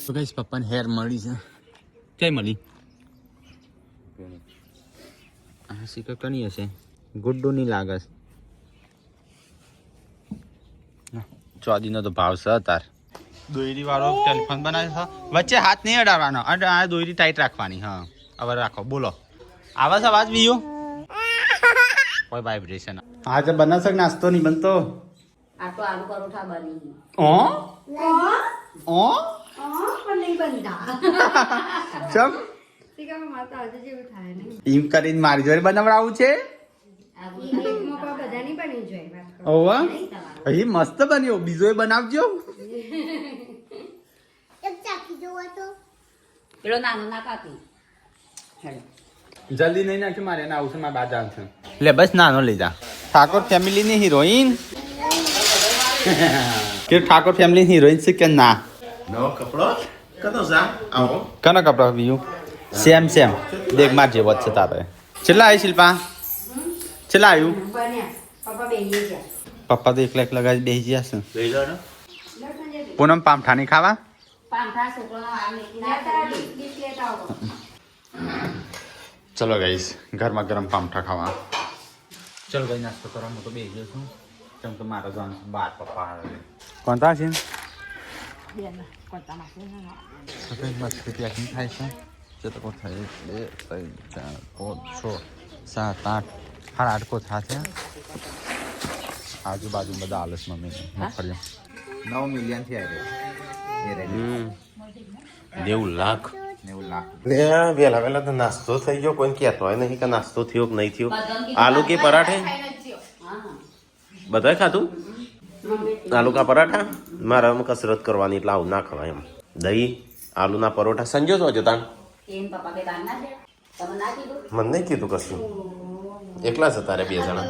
તો ગાઈસ પપ્પાને હેર મળી છે. ક્યાં મળી? હા શીખર કની હશે, ગુડ્ડુ ની લાગે છે. ચોદીનો તો ભાવ છે તાર. દોયરી વાળો ટેલિફોન બનાવે છે. વચ્ચે હાથ નહીં અડાડવાનો, આ દોયરી ટાઈટ રાખવાની. હા હવે રાખો. બોલો આવે છે અવાજ બીજો? કોઈ વાઇબ્રેશન. આજે બનાવશે નાસ્તો નહીં બનતો? આ તો આલુ પરોઠા બની. પણ નહીં બનતા. ચમ એમ કરીને મારી જોડે બનાવડાવું છે. ઓવા અહીં મસ્ત બન્યો. બીજો બનાવજો. પેલો નાનો ના કાપી. જલ્દી નહીં નાખ્યું મારે એને આવું છે. મારા બાદ છે. લે બસ નાનો લઈ જા. ઠાકોર ફેમિલી ની હિરોઈન કે ઠાકોર ફેમિલી ની હિરોઈન છે કે ના? નવો કપડો કતો સા આવો કનો કપડો બીજું સેમ સેમ દેખ માર જેવો જ છે તારે. છેલ્લા આવી શિલ્પા? છેલ્લા આવ્યું? પપ્પા તો એકલા એકલા ગાડી બેસી ગયા છે. લઈ જાઓ ને પૂનમ પામઠાની ખાવા? ચલો ગાઈસ ગરમા ગરમ પામઠા ખાવા. ચલો ગાઈ નાસ્તો કરવા હું તો બેસી ગયો છું. કેમ કે મારા જવાનું છે બાર. પપ્પા કોણતા છે? મસ્તી પેકિંગ થાય છે. ચલો થાય 2 3 4 5 6 7 8 સાડા 8 કોથળા છે. આજુબાજુ બધા આલસ મમ્મી 9 મિલિયન થી આવી 90 લાખ 90 લાખ. વેલા વેલા તો નાસ્તો થઈ ગયો. કોઈ કહેતો હોય નહીં કે નાસ્તો થયો કે નહીં થયો. આલુ કે પરાઠે બધાય ખાધું. આલુ કા પરાઠા મારા કસરત કરવાની એટલે આવું ના ખવાય એમ. દહીં આલુના પરોઠા સંજો તો હજુ તાણ મને નહીં કીધું કશું. એકલા છે તારે 2 જણા.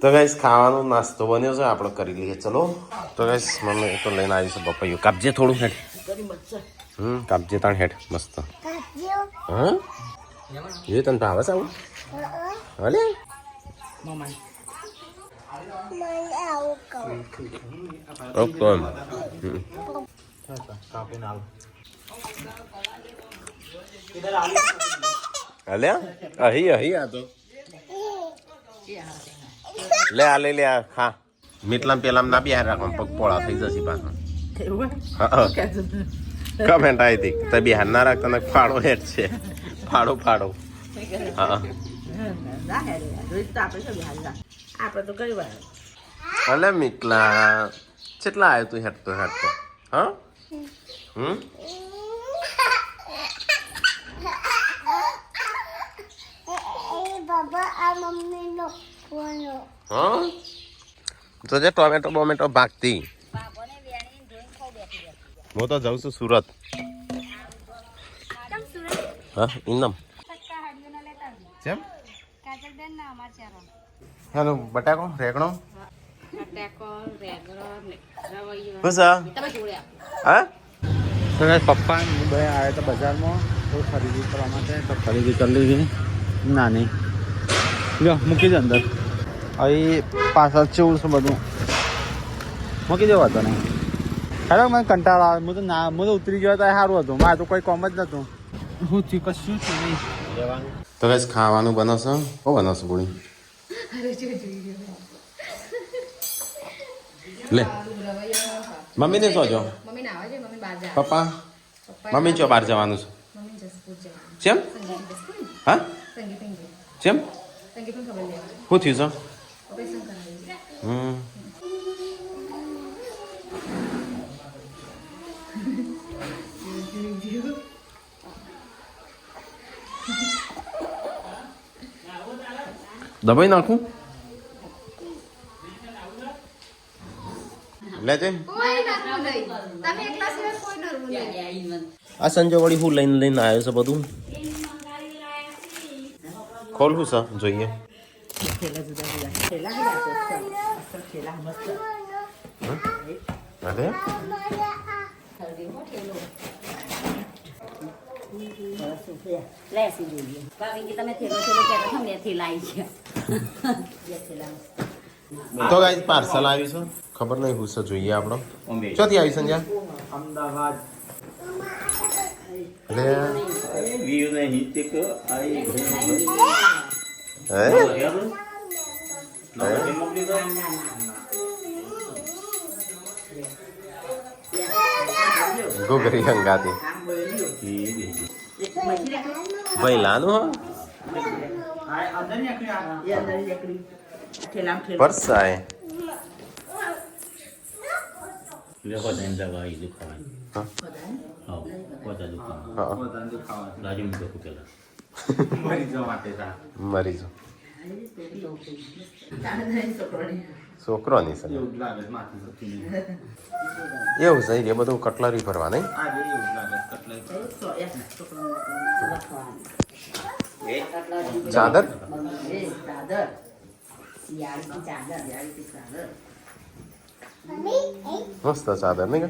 તો ગાઈસ ખાવાનો નાસ્તો બન્યો છે. આપણે કરી લઈએ. ચલો તો ગાઈસ મમ્મી તો લઈને આવી છે બપૈયું. કાપજે થોડું હેઠ. કાપજે તાણ હેઠ મસ્ત. હા એ તને ભાવે છે આવું? હલે ઓકે હલે અહી અહી આ તો લે આ લઈ લે આ ખા. મીટલામ પેલામ ના બિહાર રાખવા પગ પોળા થઈ જશે પાછા. કમેન્ટ આવી હતી તો બિહાર ના રાખતા ને ફાળો હેઠ છે. ફાડો ફાડો. હા અલે મીટલા કેટલા આવ્યો તું હેઠતો હેઠતો? હા તો જે ટોમેટો બોમેટો ભાગતી. હું તો જાઉં છું સુરત. હા ઇનમ કેમ? હેલો બટાકો રેગણો હા. પપ્પા આવ્યા હતા બજારમાં તો ખરીદી કરવા માટે. તો ખરીદી કરી લીધી. ના નહીં લ્યો મૂકી દે અંદર. અહીં પાછળ ચેવું છે બધું મૂકી દેવા હતો નહીં. ખરેખર મને કંટાળો આવે. હું તો ઉતરી ગયો તો સારું હતું. મારે તો કોઈ કોમ જ નહોતું. હું થયું કશું છું નહીં. તો બસ ખાવાનું બનાવશો? શું બનાવશો પૂરી? લે મમ્મી ને શું જો? પપ્પા મમ્મી ચો બહાર જવાનું છે? ચેમ? હા ચેમ? શું થયું છે? દબાઈ નાખું લે છે. આ સંજો વળી હું લઈને આવ્યો છે બધું. ખોલવું છે જોઈએ. લેસી જોઈએ બાકી કે તમે થેલો થેલો કહેતા છો ને થેલાઈ છે જે થેલા તો ગાઈસ પાર્સલ આવ્યું છે ખબર નહીં હું છે જોઈએ આપણો ચોથી આવી સંજ્યા અમદાવાદ એટલે વ્યૂ નહીં તે કે આઈ હે મોકલી દો ગોગરી હંગાતી ભાઈ લાનું હો અંદર નીકળી પર્સ આય લેખો દઈને દવાઈ દુખાવાની હા હા પોતા દુખાવા હા બધાને દુખાવા રાજુ મુકો પેલા મરી જવા માટે તા મરી જો છોકરો નહીં સર એવું જ લાગે છે માથું સતીને એવું છે એ બધું કટલરી ભરવા નહીં આ જે એવું જ લાગે છે કટલાઈ ચાદર ચાદર યાળી ચાદર મસ્ત ચાદર નહીં કે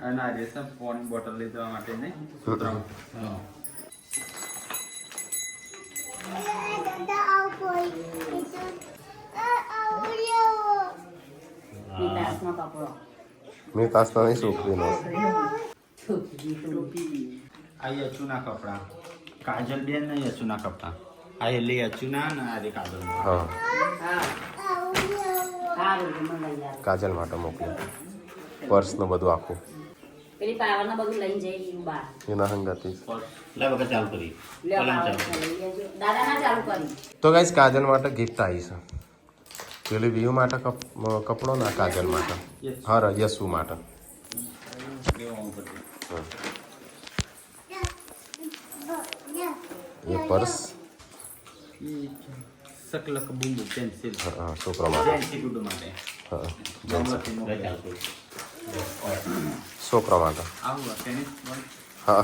અને આજે છે પાણી બોટલ લઈ જવા માટે નહીં છોકરાઓ વિકાસનો કપડો મેં તાસતા નહીં છોકરીનો આ યચુના કપડા કાજલ બેન ને યચુના કપડા આ એટલે યચુના ને આ રે કાજલ હા સારું મને લઈ આવે કાજલ માટે મોકલ્યું પર્સનું બધું આખું પેલી પાવાના બધું લઈને જઈ બહાર એના હંગાતી લે વગર ચાલુ કરી લે દાદા ના ચાલુ કરી તો ગાઈસ કાજલ માટે ગિફ્ટ આવી છે પેલી વ્યૂ માટે કપડો ના કાજલ માટે હા યસુ માટે એ પર્સ સકલક બુંબુ પેન્સિલ હા છોકરા માટે જેન્સી ગુડુ માટે હા લે ચાલુ કરી છોકરા માટે આવું ટેનિસ બોલ હા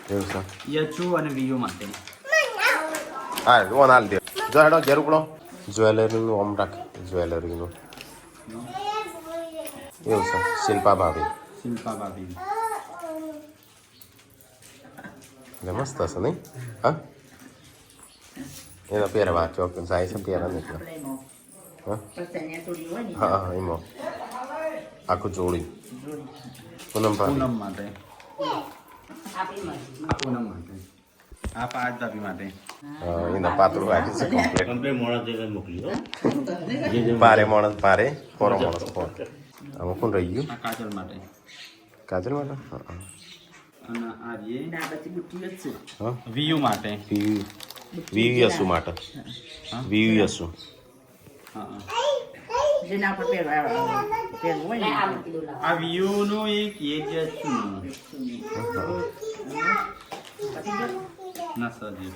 એવું છે યચુ અને વિયુ માટે હા ઓન હાલ દે જો હેડો ઘેર ઉપડો જ્વેલરીનું ઓમ રાખ જ્વેલરીનું એવું છે શિલ્પા ભાભી શિલ્પા ભાભી એટલે મસ્ત હશે નહીં હા એનો પહેરવા ચોક જાય છે પહેરા ને એટલે હા હા એમાં આખું જોડી પૂનમ ભાભી પૂનમ માટે આપણી મરજી આ પૂનમ માટે આ પાંચ ભાભી માટે એના પાતળું રાખી છે કમ્પ્લીટ કમ્પ્લેટ મોડા તે મોકલી હો પારે માણસ પારે પોરો માણસ પોર આમાં કોણ રહી ગયું આ કાજલ માટે કાજલ માટે હા અને આ જે હા વિયુ માટે વીવી યસુ માટે વીવી યસુ હા ના આવું કીધું લાવ આ વિયુ નું એક એ જ છે ના સજી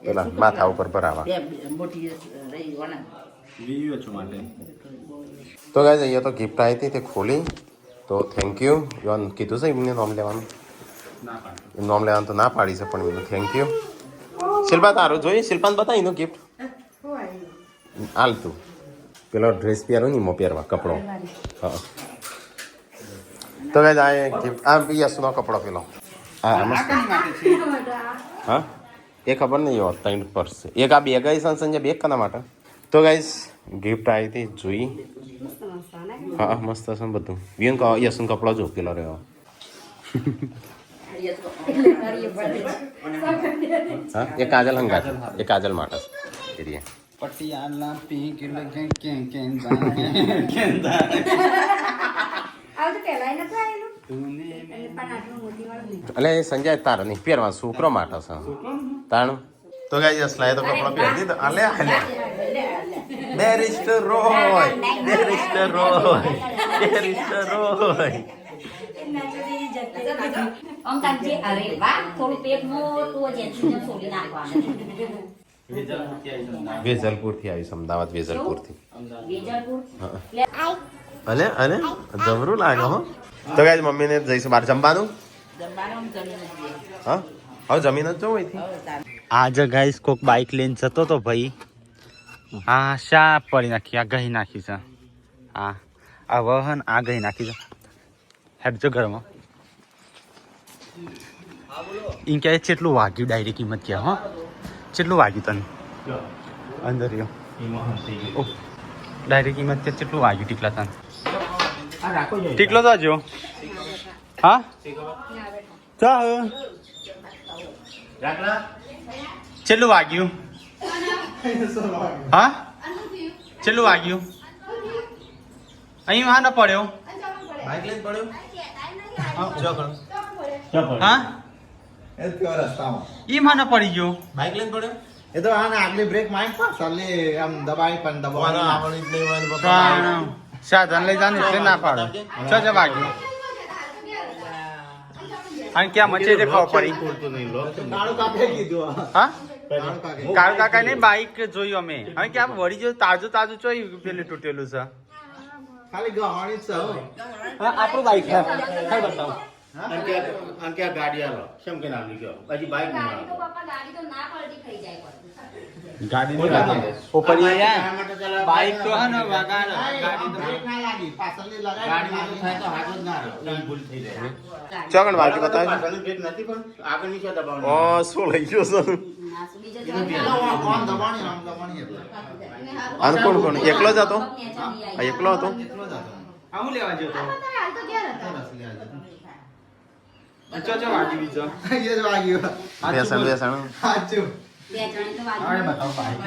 પેલા માથા ઉપર ભરાવા વિયુ છું માટે તો ગાઈઝ અહીંયા તો ગિફ્ટ આવી હતી તે ખોલી તો થેન્ક યુ યોન કીધું છે એમને નામ લેવાનું ના પાડે એમ નામ લેવાનું તો ના પાડી છે પણ એમનું થેન્ક યુ શિલ્પા તારું જોઈ શિલ્પાને બતાવી એનું ગિફ્ટ હાલ તું પેલો ડ્રેસ પહેરો ને એમાં પહેરવા કપડો હા તો ગાઈઝ આ ગિફ્ટ આ યસનો કપડો પેલો હા મસ્ત હા એ ખબર નહીં હોત ત્રણ પર્સ એક આ બેગ આવી સંજય બેગ કના માટે તો ગાઈઝ ગિફ્ટ આવી હતી જોઈ હા મસ્ત છે ને બધું વિયન યસન કપડો જો પેલો રહ્યો હા એ કાજલ હંગાત એ કાજલ માટે છે એરિયા પટિયાલા પિંક લગે કે આવું તો પહેલા નતું આવેલું તુને પણ આટલું મોટી વાળું નહીં એટલે એ સંજય તારો નહીં પહેરવા છોકરો માટે છે તાણું તો ગાઈ અસલાએ તો કપડો પહેરી દીધો અલે અલે barrister Roy barrister Roy barrister Roy આમ તાંજે અરે વાહ થોડું પેટ મોટું જ છે છોડી નાખવાનું વેજલપુરથી આવીશ અમદાવાદ વેજલપુરથી વેજલપુર અલે અલે જમરું લાગે હો તો ગાઈ મમ્મીને જઈશું બહાર જમવાનું હા હવે જમીન જ જવું અહીંથી. આજે ગાઈસ કોક બાઇક લઈને જતો તો ભાઈ, હા શા પડી નાખી, આ ગઈ નાખી છે, હા આ વહન આ ગઈ નાખી છે. હેડજો ઘરમાં ઇન કે કેટલું વાગ્યું ડાયરેક્ટ કિંમત ક્યાં હો, કેટલું વાગ્યું તને અંદર રહ્યો ડાયરેક્ટ કિંમત કે કેટલું વાગ્યું ટીકલા તને? ટીકલો તો જો હા ચા કેટલું વાગ્યું? હા કેટલું વાગ્યું? અહીં હા ન પડ્યો બાઇક લઈને પડ્યો. હા ઈ માં ન પડી ગયો બાઇક લઈને પડ્યો. એ તો આને આગલી બ્રેક મારી પાછળ આમ દબાઈ પણ કોને દબાઈ આવડે જ નહીં હોય ને પપ્પા. સાધન લઈ જાને એટલે ના પાડો છ વાગ્યું અને ક્યાં મચે તે ખબર પડી કાળું કાપે કીધું હા કાળું કાકે કાળુ કાકા ને બાઈક જોયું અમે હવે ક્યાં વળી જો તાજું તાજું જોયું પેલું તૂટેલું છે. ખાલી ગવાણી જ છે હો. હા આપણું બાઈક છે કઈ બતાવો ગાડી આલો કેમ કે નામ લીધો હજી બાઈક ગાડી તો પપ્પા ગાડી તો ના પલટી થઈ જાય પણ. ગાડી ઉપર બાઈક તો હે ને વાગા ગાડી તો બ્રેક ના લાગી પાછળની લગાડી ગાડીમાં થાય તો હાથ જ ના રહે ભૂલ થઈ જાય ચોકણ વાગ્યું બતાવે. પાછળની બ્રેક નથી પણ આગળની છે દબાવવાની ઓ શું લઈ ગયો છે? ના, બીજો જવાબ આમ દબાણી આમ દબાણી એટલે આને કોણ કોણ એકલો જ હતો? આ એકલો હતો? એટલો જ હતો આ હું લેવા ગયો તો સરસ લે આજે ચો વાગી બીજો એ જ વાગ્યું બેસણ બેસણ સાચું બે જણે તો હવે વાગ્યું. બતાવો બાઈક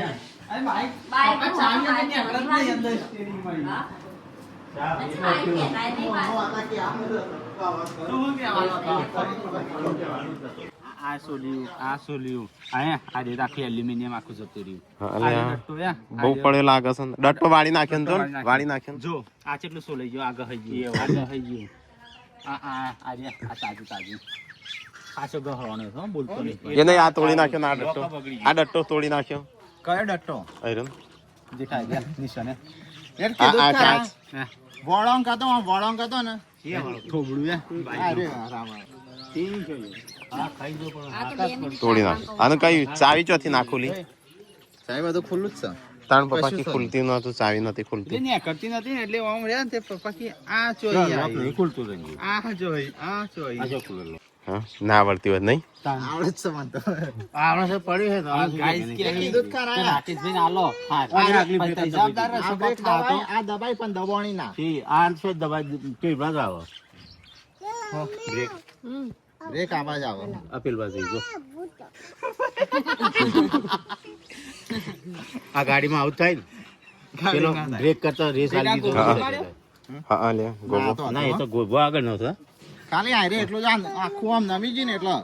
અરે બાઈક બાઈક પપ્પા ચાવી નથી આપણે નહીં અંદર સ્ટીરિંગ મળી હા? પછી બાઈક કહેવાય નહીં પાછું. તું શું કહેવાનો હતો? આ સોલ્યું આયા આ દે આખી એલ્યુમિનિયમ આખું જતું રહ્યું. હા, આ અલે આ ડટ્ટો યા, બહુ આ પડ્યો લાગે છે ને. ડટ્ટો વાળી નાખ્યો ને તો ને? વાળી નાખ્યો ને? જો આ કેટલું સોલાઈ ગયું, આગળ થઈ ગયું, આગળ થઈ ગયું. આ તાજું પાછો ગહવાનો છે, હો, બોલતો નહીં. એને આ તોડી નાખ્યો ને આ ડટ્ટો. આ ડટ્ટો તોડી નાખ્યો. કયો ડટ્ટો આયરન. દેખાય ગયા નિશાને આ કાચ. વળોંગ કાતો ને થોબડું યા અરે રામ આ તો 2 મિનિટ તોડી નાખ્યો. આને કઈ ચાવી ચોથી નાખોલી? સાહેબ આ તો ખુલ્લું જ છે તાણ પપ્પા કી ખુલતી નતું, ચાવી નથી ખુલતી. ને કરતી નથી ને એટલે આમ રહ્યા ને તે પપ્પા કે આ ચોઈ આવી. ખુલતું રહી આ ચોઈ હા ના આવડતી હોય નહીં. આવડે જ છે મને તો આવડે છે પડ્યું છે તો આ ગાઈસ કે કીધું જ ખરા યાર. રાકેશભાઈ ને આલો હા પૈસા જવાબદાર આ રહેશો બ્રેક પાછા તો. દબાઈ આ દબાઈ પણ દબાણી ના બ્રેક આવાજ આવે આ ગાડીમાં આવું થાય ને પેલો બ્રેક કરતો રેસ આલી દીધો હા. હા લે ગોગો. ના એ તો ગોભો આગળ નતો ખાલી આરે એટલું જ આખું આમ નમી ગયું ને એટલે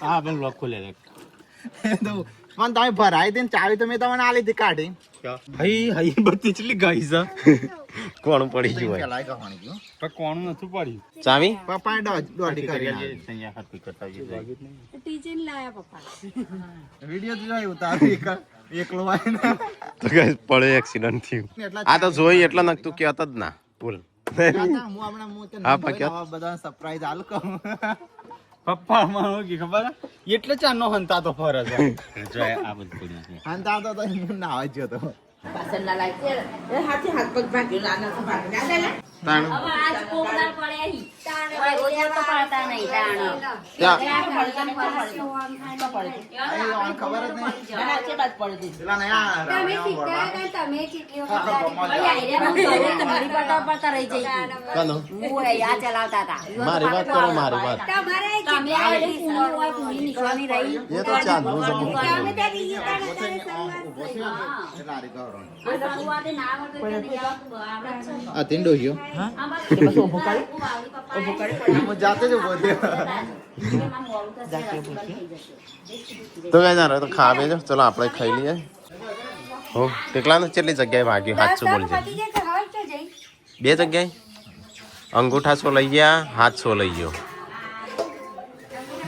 હા પેલો લોક ખોલે રે તો મને તમે ભરાઈ દઈને ચાવી તો મેં તમને આલી હતી કાઢી હઈ બધી ચલી ગઈ છે કોણ પડી ગયું હોય? પેલા કહાણી ગયું પણ કોણ નતું પડ્યું. ચાવી પપ્પાએ દોઢી કરી સંયા હાથ પી કરતા જઈએ ટીચર લાયા પપ્પા. વિડીયો જોઈ ઉતારી એકલો આવીને તો કઈ પડે એક્સિડન્ટ થયું. આ તો જોઈ એટલે નકતું કહેતો જ ના બોલ. હા, પાક્યા. બધા સરપ્રાઈઝ આલ કહું પપ્પા મારો કે ખબર હે? એટલે ચાનો હંતા તો ફરજ હે. જો આ બધું પડ્યું છે હાંતા તો હું ના આવી ગયો તો પાછળના લાઈટ તાણ હવે આજ કોકડા પડે અહીં. હવે રોજ તો પડતા નહીં તાણ. ત્યાં ખબર જ નહીં પેલા ને આ તમે તમારી પડતા પડતા રહી જઈ કાનો? હું આ ચલાવતા હતા. મારી વાત કરો, મારી વાત. તમે આ પૂરી હોય પૂરી નીકળવાની રહી. એ તો ચાંદનું છે. ઉભો છે ને એટલે આરી ગવડો શરૂઆતે ના આવડતું એટલે નહીં આવડતું. આવડે જ છે. આ તીંડો ગયો આ બસ ઉભો કરી. હું જાતે જ ઉભો થયો તો કઈ ના રહે તો ખાવે જો. ચલો આપણે ખાઈ લઈએ. હો ટેકલા ને કેટલી જગ્યાએ વાગ્યું? હાથ શું બોલજે. 2 જગ્યાએ અંગૂઠા સો લઈ ગયા, હાથ સો લઈ ગયો.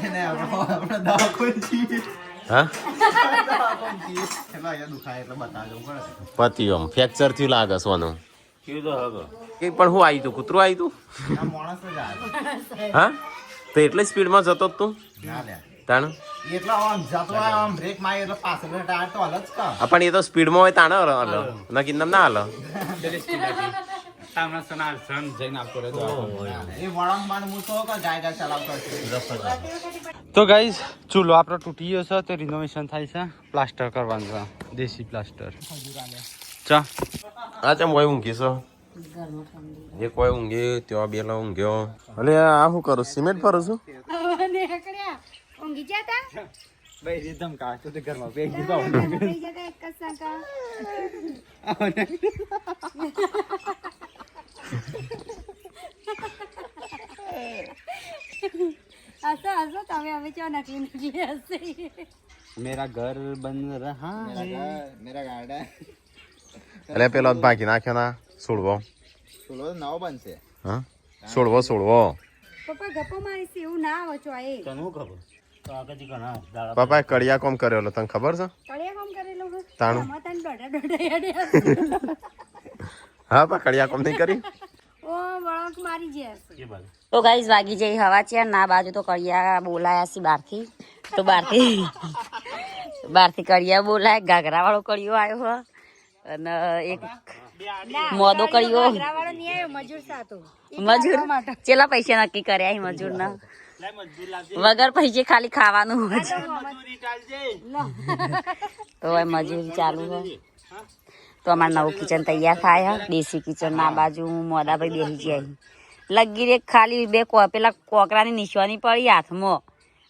એને આપણે દવાખાને છીએ હા એટલે અહીંયા દુખાય એટલે બતાવવું પડે પત્યું આમ ફ્રેક્ચર થયું લાગે સોનું. કે પણ હું આવી તું કૂતરું આવી તું માણસ જ આવે હા તો એટલે સ્પીડમાં જતો જ તું ના લે તાણ એટલો આમ જતો હોય આમ બ્રેક મારી એટલે પાછળ ટાયર તો હલ જ કા પણ એ તો સ્પીડમાં હોય તાણે હલ નક્કી ના હલ સામના સના સન જઈને આપતો રહેતો એ વળાંક માન હું તો કે ગાય ચલાવતો હશે તો ગાઈઝ ચૂલો આપણો તૂટી ગયો છે તો રિનોવેશન થાય છે પ્લાસ્ટર કરવાનું છે દેશી પ્લાસ્ટર ચા આ ચમ હોય ઊંઘી છો ઘરમાં ઠંડી એ કોઈ ઊંઘી ત્યાં બેલા ઊંઘ્યો અલે આ શું કરું સિમેન્ટ ભરું છું ઊંઘી ગયા તા ભાઈ રીધમ કાઢ તો ઘરમાં બે ગીતા થઈ જતા એક જ સંકા હસો હસો તમે હવે ચો નકલી નકલી હશે મેરા ઘર બન રહા મેરા ગાડા અલે પેલો ભાગી નાખ્યો ના છોડવો ચૂલો નવો બનશે હા છોડવો પપ્પા ગપ્પો મારીશ એવું ના આવો છો એ તને ખબર તો આગળ ઘણા દાડા પપ્પાએ કડિયા કોમ કર્યો તને ખબર છે કડિયા કામ કરેલું હે તાણું. આમાં તને દોઢા હેડે હા પા કડિયા કોમ નહીં કરી ઓ વળાંક મારી જશે એ બાજુ તો ગાઈસ વાગી જઈ હવા છે ના બાજુ તો કડિયા બોલાયા છે બહારથી તો બહારથી કડિયા બોલાય ઘાઘરા વાળો કડિયો આવ્યો હો અને એક મોદો કડિયો વાળો નહીં આવ્યો મજૂર સાતો મજૂર ચેલા પૈસા નક્કી કર્યા છે મજૂર ના વગર પૈસે ખાલી ખાવાનું હોય છે. તો હવે મજૂરી ચાલુ હોય તો અમારે નવું કિચન તૈયાર થાય હે. દેશી કિચન ના બાજુ મોડા ભાઈ બેસી જાય લગી રે ખાલી બે પેલા કોકરાની નિશાની પડી હાથમાં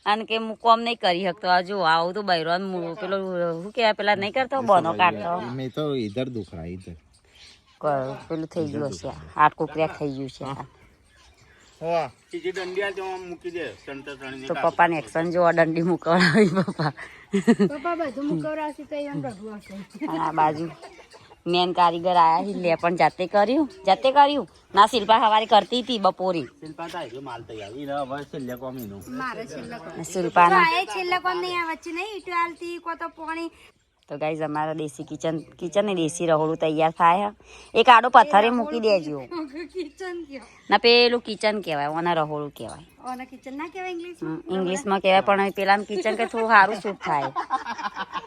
અને કે હું કોમ નહીં કરી શકતો હજુ આવું તો બૈરો પેલો શું કહેવાય પેલા નહીં કરતો બોનો કાઢતો મેં તો ઇધર દુખ રહા ઇધર પેલું થઈ ગયું હશે હાડકું ક્રેક થઈ ગયું છે ચીજી દંડિયા તો મૂકી દે સંતર ત્રણની તો પપ્પાને એક્શન જોવા દંડી મૂકવડાવી પપ્પા પપ્પા બધું મુકવરાશી તો એવું રડવું હશે અને આ બાજુ મેન કારીગર આયા છે લે પણ જાતે કર્યું ના શિલ્પા હવારી કરતી હતી બપોરી શિલ્પા થાય કે માલ તૈયાર ઈ હવે છેલ્લે કોમીનું મારે છેલ્લા કોમ શિલ્પાના આ છેલ્લા કોમ નહીં આ વચ્ચે નહીં ઈટો આલતી કો તો પાણી તો ગાઈઝ અમારા દેશી કિચન ને દેશી રહોડું તૈયાર થાય એક આડો પથ્થરે મૂકી દેજો કિચન કયો ના પેલું કિચન કહેવાય ઓના રહોડું કહેવાય ઓના કિચન ના કહેવાય ઇંગ્લિશમાં ઇંગ્લિશમાં કહેવાય પણ પેલા કિચન કે થોડું સારું શૂટ થાય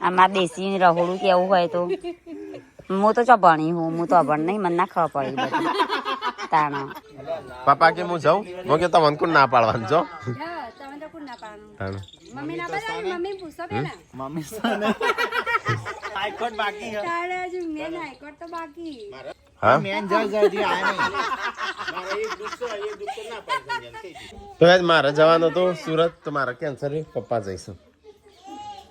અમારે દેશી રહોડું કેવું હોય તો હું તો ભણી હું તો અભણ નહીં મને ના ખબર પડી બધી તાણા પપ્પા કે હું જાઉં હું કે તમને કોણ ના પાડવાનું છો હા તમે તો કોણ ના પાડવાનું તાણે. મમ્મી ના પાડવાની મમ્મી પૂછો પેલા મમ્મી સાને હાઈકોર્ટ બાકી છે તારે હજુ મેન હાઈકોર્ટ તો બાકી હા મેન જલ્દી આય નહીં તો આજ મારે જવાનું હતું સુરત તો મારે કેન્સર પપ્પા જઈશું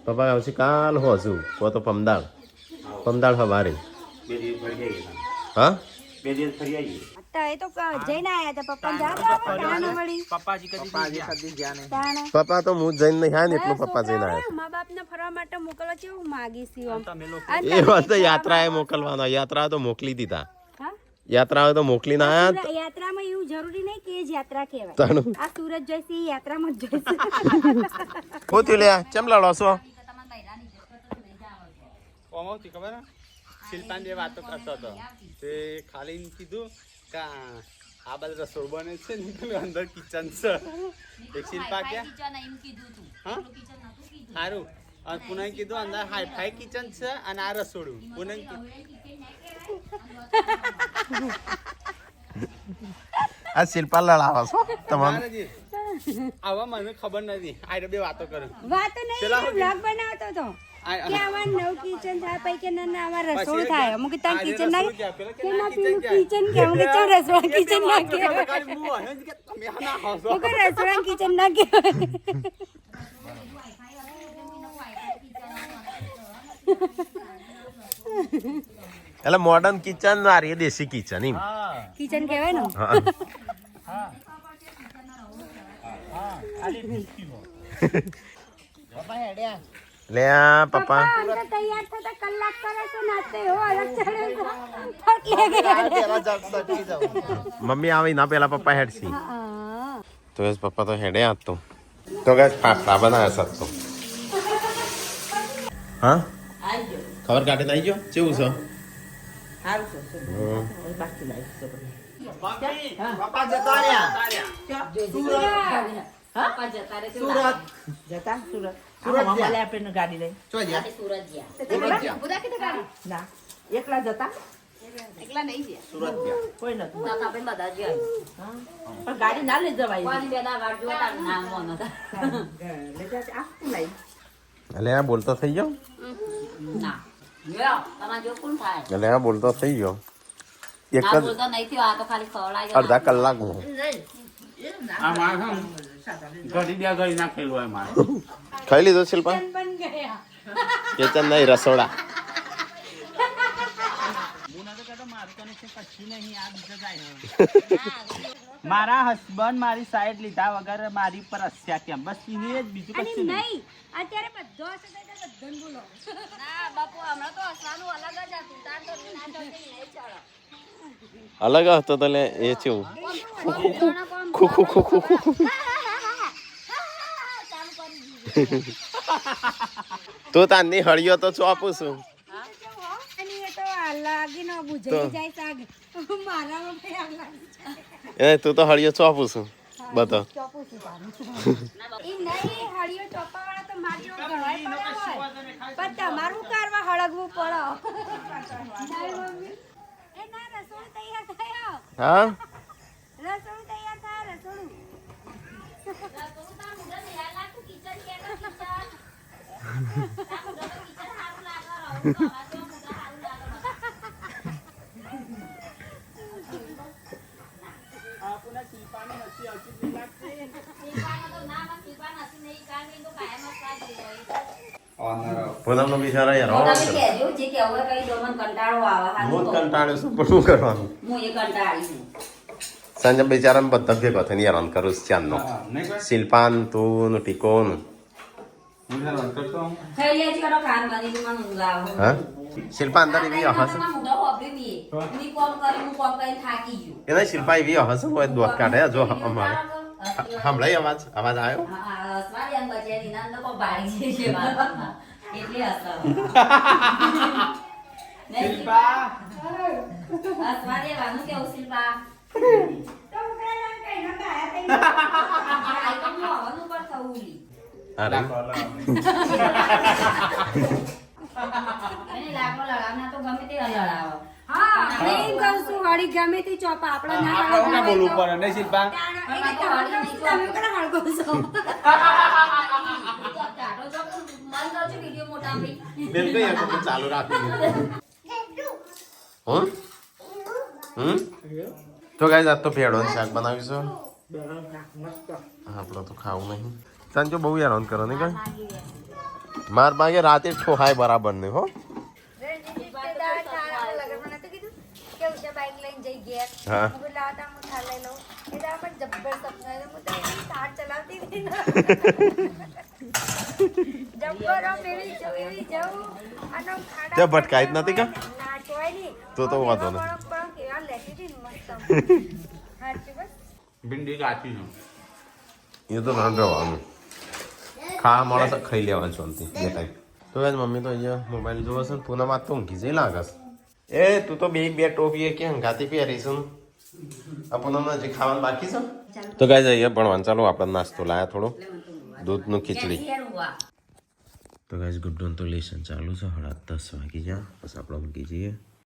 પપ્પા આવશે કાલ હોજુ કો તો પમદાળ હવારે હા બે દિવસ ફરી આવીએ તો એ તો જઈને આયા હતા પપ્પા જા તાણ વળી પપ્પાજી કદી તાણ પપ્પા તો હું જઈને નહીં હા ને એટલું પપ્પા જઈને આવ્યા મા બાપ ને ફરવા માટે મોકલવા કેવું માગી છી આમ એ વાત તો યાત્રાએ મોકલવાનો યાત્રા તો મોકલી દીધા હા યાત્રા તો મોકલીને આયા યાત્રામાં એવું જરૂરી નહીં કે એ જ યાત્રા કહેવાય તાણું આ સુરત જઈશે એ યાત્રામાં જ જઈશે હું થયું લ્યા ચમ લડો છો કોમાવતી ખબર હે? શિલ્પાન જે વાતો કરતો હતો તે ખાલી કીધું કે આ બાજુ રસોડ બને છે ને પેલું અંદર કિચન છે એક શિલ્પા ક્યાં હા સારું અને પુનઃ કીધું અંદર હાઈફાઈ કિચન છે અને આ રસોડું પુનઃ આ શિલ્પા લડાવા છો તમારે આવા મને ખબર નથી આ બે વાતો કરે વાતો નહીં બ્લોગ બનાવતો તો કે આવા નવ કિચન થાય પછી કે ના આવા રસોડું થાય અમુક તન કિચન ના કે ના પેલું કિચન કે અમુક તો રેસ્ટોરન્ટ કિચન ના કે હું કે રેસ્ટોરન્ટ કિચન ના કે એટલે મોડર્ન કિચન ના રે દેશી કિચન એમ કિચન કહેવાય ને લે આ પપ્પા અંદર તૈયાર થતા કલાક કરે છે નાતે હો અલગ ચડે છે ફટ લે ગયા મમ્મી આવી ના પેલા પપ્પા હેડસી હા તો એ પપ્પા તો હેડે આજ તો ગાઈસ ફાફડા બનાવ્યા સાત તો હા ખબર કાઢીને આવી ગયો કેવું છે પપ્પા જતા રહ્યા પપ્પા જતા રહે તો જતા સુરત આપણે ગાડી લઈ ચો ગયા સુરત ગયા એકલા જતા એકલા નહીં ગયા સુરત ગયા કોઈ નતું તો આપણે બધા ગયા પણ ગાડી ના લઈ જવાય કોની બેડા વાટ જોતા નામ મોનો હતા લઈ જાય આ શું લઈ એટલે આ બોલતો થઈ ગયો ના લ્યો તમારે જો કોણ થાય એટલે આ બોલતો થઈ ગયો એક ના જ બોલતો નહીં થયો આ તો ખાલી ખવડાવી અડધા કલાકમાં આ મારે ઘડી બે ઘડી નાખેલું હોય મારે ખાઈ લીધો શિલ્પા બન ગયા કિચન નહીં રસોડા મારા હસબન્ડ મારી સાઈડ લીધા વગર મારી પર હસ્યા કેમ બસ એને જ બીજું અને કશું નહીં નહીં અત્યારે બધો હશે તો બધાને બોલો ના બાપુ હમણાં તો હસવાનું અલગ જ હતું તાર તો ના તો નહીં ચાલો અલગ હતો તો લે એ છું તો તારની હળિયો તો ચોપું છું અને એ તો આ લાગી ન બુજાઈ જાય સાગ મારામાં ભાઈ આગ લાગી જાય એ તું તો હળિયો ચોપું છું બધો ચોપું છું તારું ઈ નહીં હળિયો ચોપાવાળા તો મારી જોડે ઘણાય પડ્યા હોય પણ તમારું કરવા હળગવું પડે નહીં મમ્મી એ ના રસોડું તૈયાર થયો હા રસોડું તૈયાર થાય રસોડું પૂનમનો બિચારા યાર તમે કહેજો જે કહેવું હોય કહી દો મને કંટાળો આવે હું હાલ જ કંટાળ્યો છું પણ શું કરવાનું હું એ કંટાળી છું સાંજે બિચારા બધા ભેગો થઈને હેરાન કરું છું ચાંદનો નહીં કોઈ શિલ્પાન તું ટીકોન હું હેરાન કરતો હું ખાઈ લેજો કરો ખાન બની મને ઊંઘ આવે હા શિલ્પા અંદર એવી હશે મોઢો હોબ્યું બી હું કોમ કરી હું કોમ કરીને થાકી ગયો એના શિલ્પા એવી હશે હોય દોત કાઢે જો અમારે સાંભળાય અવાજ અવાજ આવ્યો હા સ્વારી આમ બચેરી ના લોકો બાળી છે વાત એટલે હસતા શિલ્પા સ્વારી વાનું કેવું શિલ્પા આઈટમ નો હવાનું પર થવું લી અરે એને લાગો લડાવના તો ગમે તે લડાવો હા મેં એમ કહું છું હળી ગમે તે ચોપા આપણે ના ના બોલવું પડે નહીં શિલ્પા તમે કડા હળગો છો વિડીયો મોટા ભાઈ બિલકુલ એ બધું ચાલુ રાખી હું તો ગાઈસ આજ તો ભેળો શાક બનાવીશું આપણે તો ખાવું નહીં સાંજો બહુ હેરાન કરો ને કઈ માર માગે રાતે ઠોહાય બરાબર નહીં હો હા તે ભટકાઈ જ નથી કા તો વાંધો ભીંડી કાચી છે નહીં એ તો ના રહેવાનું ખાવા માણસ ખાઈ લેવાનું શાંતિ બે ટાઈમ તો યાર મમ્મી તો અહીંયા મોબાઈલ જોવે છે ને પૂનમ આજ તો ઊંઘી જઈ લાગે છે એ તું તો બે ટોપી કે હંગાતી પહેરીશું આ પૂનમ જે ખાવાનું બાકી છે તો ગાઈસ અહીંયા ભણવાનું ચાલો આપણે નાસ્તો લાયા થોડો દૂધનું ખીચડી તો ગાઈસ ગુડ્ડું તો લેસન ચાલુ છે 10:30 વાગી ગયા બસ આપણે ઊંઘી જઈએ